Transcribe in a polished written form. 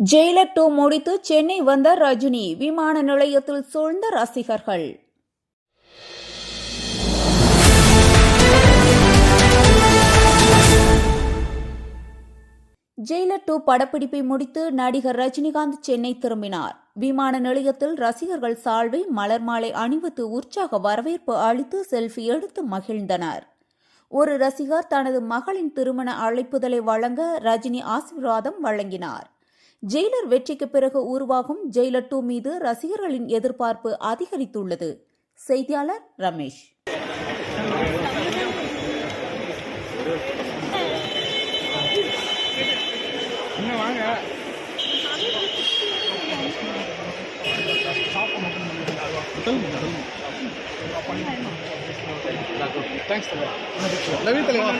Jailer 2 முடித்து சென்னை வந்த ரஜினி, விமான நிலையத்தில் சூழ்ந்த ரசிகர்கள். ஜெயிலர் 2 படப்பிடிப்பை முடித்து நடிகர் ரஜினிகாந்த் சென்னை திரும்பினார். விமான நிலையத்தில் ரசிகர்கள் சால்வை, மலர் மாலை அணிவித்து உற்சாக வரவேற்பு அளித்து செல்ஃபி எடுத்து மகிழ்ந்தனர். ஒரு ரசிகர் தனது மகளின் திருமண அழைப்புதலை வழங்க ரஜினி ஆசீர்வாதம் வழங்கினார். ஜெயிலர் வெற்றிக்கு பிறகு உருவாகும் ஜெயிலர் 2 மீது ரசிகர்களின் எதிர்பார்ப்பு அதிகரித்துள்ளது. செய்தியாளர் ரமேஷ். லவ் யூ தலைவா.